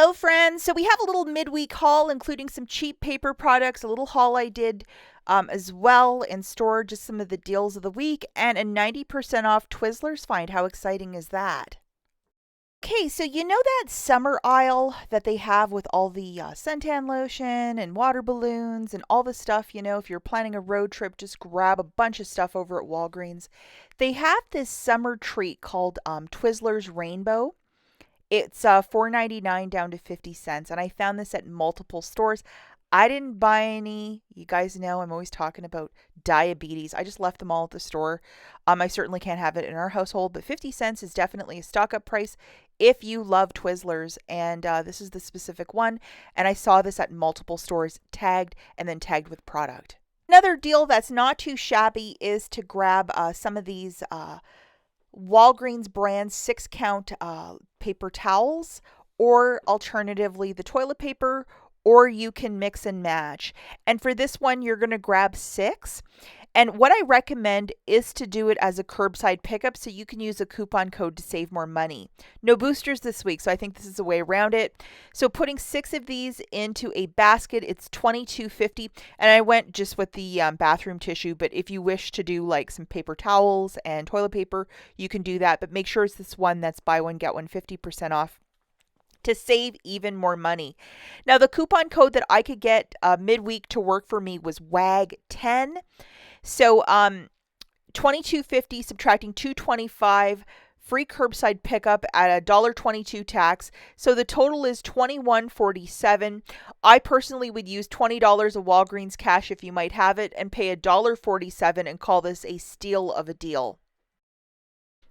Hello friends, so we have a little midweek haul including some cheap paper products, a little haul I did as well in store, just some of the deals of the week, and a 90% off Twizzlers find. How exciting is that? Okay, so you know that summer aisle that they have with all the suntan lotion and water balloons and all the stuff, if you're planning a road trip, just grab a bunch of stuff over at Walgreens. They have this summer treat called Twizzlers Rainbow. It's $4.99 down to 50 cents, and I found this at multiple stores. I didn't buy any. You guys know I'm always talking about diabetes. I just left them all at the store. I certainly can't have it in our household, but 50 cents is definitely a stock up price if you love Twizzlers, and this is the specific one, and I saw this at multiple stores, tagged and then tagged with product. Another deal that's not too shabby is to grab some of these Walgreens brand 6-count paper towels, or alternatively the toilet paper, or you can mix and match. And for this one, you're going to grab 6. And what I recommend is to do it as a curbside pickup so you can use a coupon code to save more money. No boosters this week, so I think this is a way around it. So putting 6 of these into a basket, it's $22.50. And I went just with the bathroom tissue, but if you wish to do like some paper towels and toilet paper, you can do that. But make sure it's this one that's buy one, get one 50% off, to save even more money. Now, the coupon code that I could get midweek to work for me was WAG10. So $22.50 subtracting $2.25, free curbside pickup at $1.22 tax. So the total is $21.47. I personally would use $20 of Walgreens cash if you might have it, and pay $1.47 and call this a steal of a deal.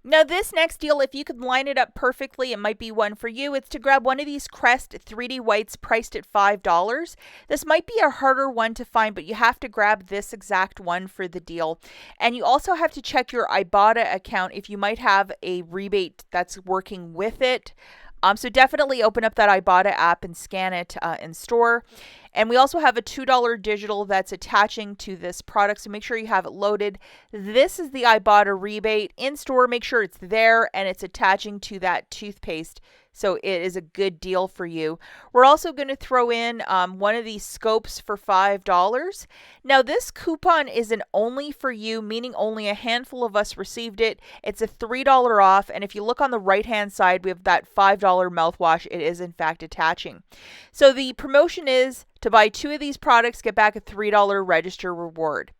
Now, this next deal, if you could line it up perfectly, it might be one for you. It's to grab one of these Crest 3D whites priced at $5. This might be a harder one to find, but you have to grab this exact one for the deal. And you also have to check your IBOTTA account if you might have a rebate that's working with it. So definitely open up that IBOTTA app and scan it in store. And we also have a $2 digital that's attaching to this product, so make sure you have it loaded. This is the IBOTTA rebate in store. Make sure it's there and it's attaching to that toothpaste, so it is a good deal for you. We're also going to throw in one of these scopes for $5. Now, this coupon isn't only for you, meaning only a handful of us received it. It's a $3 off, and if you look on the right-hand side, we have that $5 mouthwash. It is, in fact, attaching. So the promotion is to buy 2 of these products, get back a $3 register reward.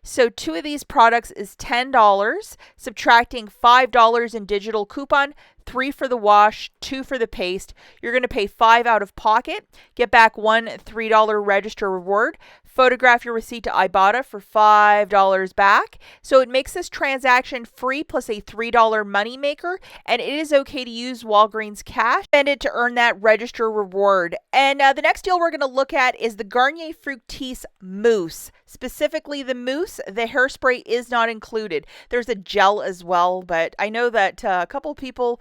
So 2 of these products is $10, subtracting $5 in digital coupon, 3 for the wash, 2 for the paste. You're going to pay $5 out of pocket, get back one $3 register reward, photograph your receipt to IBOTTA for $5 back. So it makes this transaction free plus a $3 money maker, and it is okay to use Walgreens cash. Spend it to earn that register reward. And the next deal we're going to look at is the Garnier Fructis Mousse. Specifically the mousse, the hairspray is not included. There's a gel as well, but I know that a couple people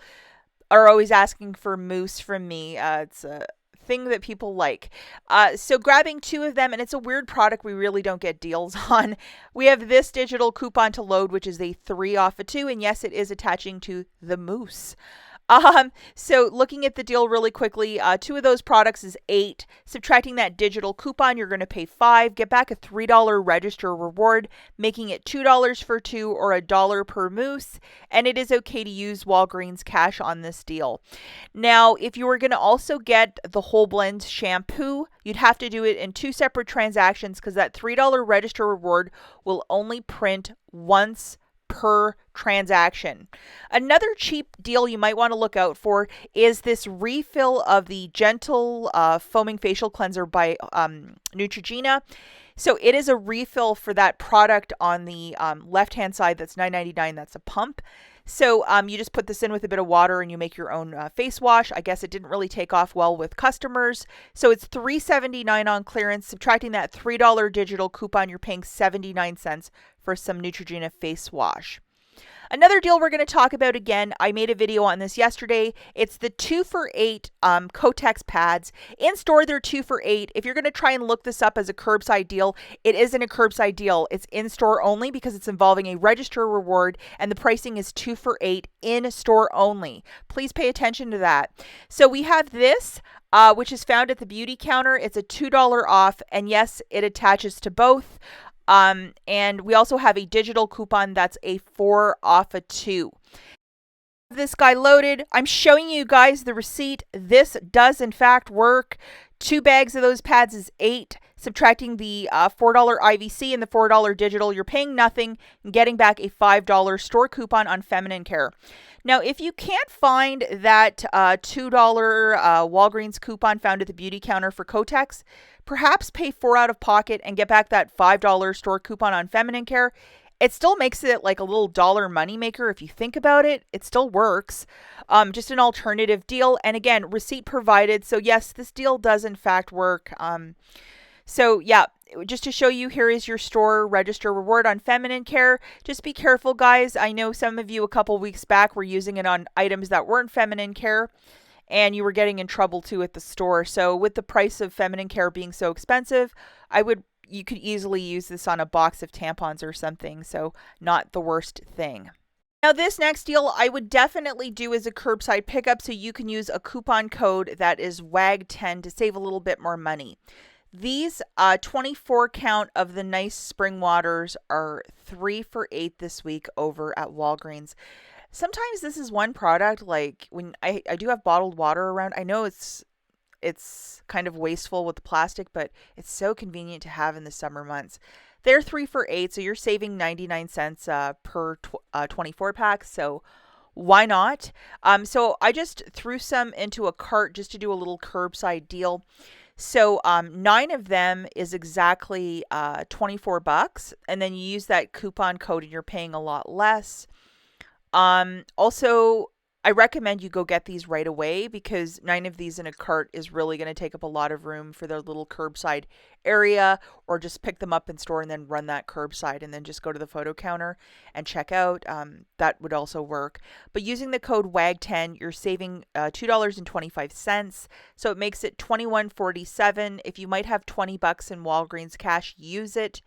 are always asking for mousse from me. It's a thing that people like. So grabbing 2 of them, and it's a weird product we really don't get deals on. We have this digital coupon to load, which is a 3 off of 2, and yes, it is attaching to the mousse. So looking at the deal really quickly, 2 of those products is $8. Subtracting that digital coupon, you're going to pay $5, get back a $3 register reward, making it $2 for 2 or $1 per mousse. And it is okay to use Walgreens cash on this deal. Now, if you were going to also get the Whole Blend shampoo, you'd have to do it in 2 separate transactions because that $3 register reward will only print once per transaction. Another cheap deal you might want to look out for is this refill of the Gentle Foaming Facial Cleanser by Neutrogena. So it is a refill for that product on the left-hand side. That's $9.99. That's a pump. So you just put this in with a bit of water and you make your own face wash. I guess it didn't really take off well with customers. So it's $3.79 on clearance. Subtracting that $3 digital coupon, you're paying 79 cents for some Neutrogena face wash. Another deal we're going to talk about again, I made a video on this yesterday. It's the 2 for $8 CeX Pads. In store, they're 2 for $8. If you're going to try and look this up as a curbside deal, it isn't a curbside deal. It's in store only because it's involving a register reward, and the pricing is 2 for $8 in store only. Please pay attention to that. So we have this, which is found at the beauty counter. It's a $2 off, and yes, it attaches to both. And we also have a digital coupon that's a 4 off a 2. This guy loaded. I'm showing you guys the receipt. This does in fact work. 2 bags of those pads is $8. Subtracting the $4 IVC and the $4 digital, you're paying nothing and getting back a $5 store coupon on feminine care. Now, if you can't find that $2 Walgreens coupon found at the beauty counter for CeX, perhaps pay $4 out of pocket and get back that $5 store coupon on feminine care. It still makes it like a little dollar moneymaker if you think about it. It still works. Just an alternative deal. And again, receipt provided. So yes, this deal does in fact work. So yeah, just to show you, here is your store register reward on feminine care. Just be careful, guys. I know some of you a couple weeks back were using it on items that weren't feminine care, and you were getting in trouble too at the store. So with the price of feminine care being so expensive, you could easily use this on a box of tampons or something. So not the worst thing. Now, this next deal I would definitely do as a curbside pickup, so you can use a coupon code that is WAG10 to save a little bit more money. These 24 count of the nice spring waters are 3 for $8 this week over at Walgreens. Sometimes this is one product, like when I do have bottled water around. I know it's kind of wasteful with the plastic, but it's so convenient to have in the summer months. They're 3 for $8, so you're saving 99 cents per 24 pack. So why not? So I just threw some into a cart just to do a little curbside deal. So 9 of them is exactly $24, and then you use that coupon code and you're paying a lot less. Also, I recommend you go get these right away, because 9 of these in a cart is really going to take up a lot of room for their little curbside area, or just pick them up in store and then run that curbside and then just go to the photo counter and check out. That would also work. But using the code WAG10, you're saving $2.25. So it makes it $21.47. If you might have $20 in Walgreens cash, use it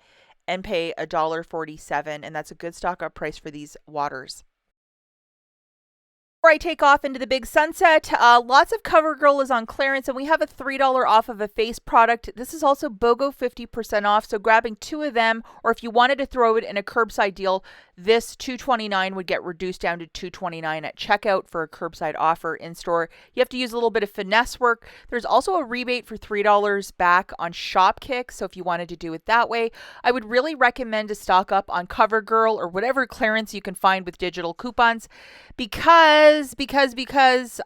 and pay $1.47. And that's a good stock up price for these waters. Before I take off into the big sunset, lots of Covergirl is on clearance, and we have a $3 off of a face product. This is also BOGO 50% off, so grabbing 2 of them, or if you wanted to throw it in a curbside deal, this $2.29 would get reduced down to $2.29 at checkout for a curbside offer in store. You have to use a little bit of finesse work. There's also a rebate for $3 back on Shopkick, so if you wanted to do it that way, I would really recommend to stock up on Covergirl or whatever clearance you can find with digital coupons, because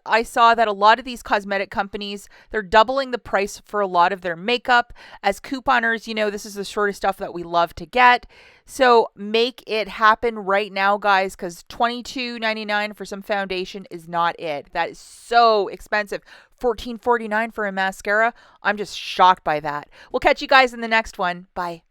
I saw that a lot of these cosmetic companies, they're doubling the price for a lot of their makeup. As couponers, this is the sort of stuff that we love to get. So make it happen right now, guys, because $22.99 for some foundation is not it. That is so expensive. $14.49 for a mascara. I'm just shocked by that. We'll catch you guys in the next one. Bye.